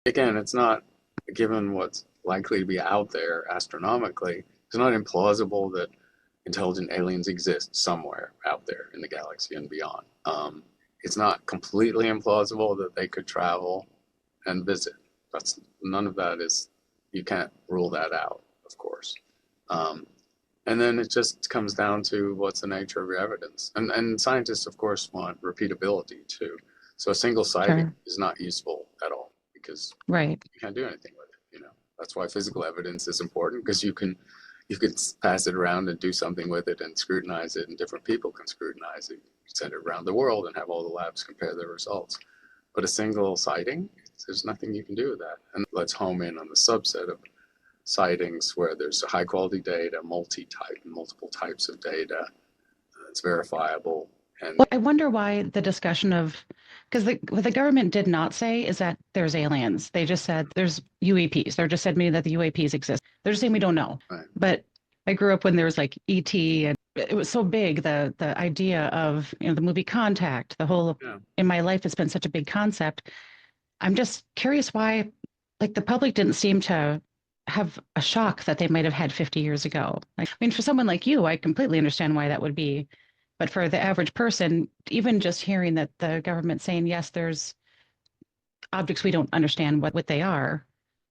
again, it's not, given what's likely to be out there astronomically, it's not implausible that intelligent aliens exist somewhere out there in the galaxy and beyond. It's not completely implausible that they could travel and visit. That's none of that is, you can't rule that out, of course. Um, and then it just comes down to what's the nature of your evidence. And scientists, of course, want repeatability too. So a single sighting Sure. is not useful at all because Right. you can't do anything with it. That's why physical evidence is important, because you could pass it around and do something with it and scrutinize it, and different people can scrutinize it, send it around the world and have all the labs compare their results. But a single sighting, there's nothing you can do with that. And let's home in on the subset of sightings where there's high quality data, multi-type, multiple types of data. It's verifiable. And Well, I wonder why the discussion of, because what the government did not say is that there's aliens. They just said there's UAPs. They're just admitting that the UAPs exist. They're just saying we don't know. right, But I grew up when there was like ET, and it was so big, the idea of, the movie Contact, the whole, yeah. in my life, it's been such a big concept. I'm just curious why, like, the public didn't seem to have a shock that they might have had 50 years ago. Like, I mean, for someone like you, I completely understand why that would be. But for the average person, even just hearing that the government saying, yes, there's objects we don't understand what they are,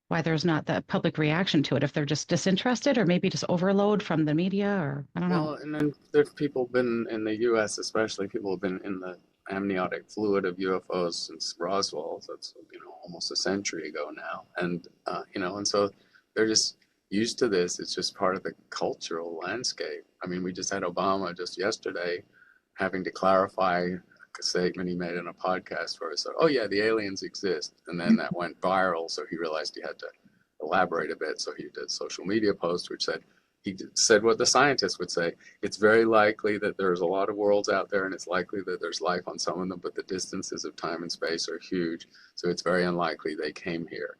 why there's not the public reaction to it, if they're just disinterested or maybe just overload from the media, or I don't know. Well, and then there's people been in the U.S., especially people have been in the amniotic fluid of UFOs since Roswell. So that's almost a century ago now, and so they're just used to this. It's just part of the cultural landscape. I mean, we just had Obama just yesterday having to clarify a statement he made in a podcast where he said, "Oh yeah, the aliens exist," and then that went viral. So he realized he had to elaborate a bit. So he did a social media post which said, he said what the scientists would say. It's very likely that there's a lot of worlds out there, and it's likely that there's life on some of them, but the distances of time and space are huge, so it's very unlikely they came here.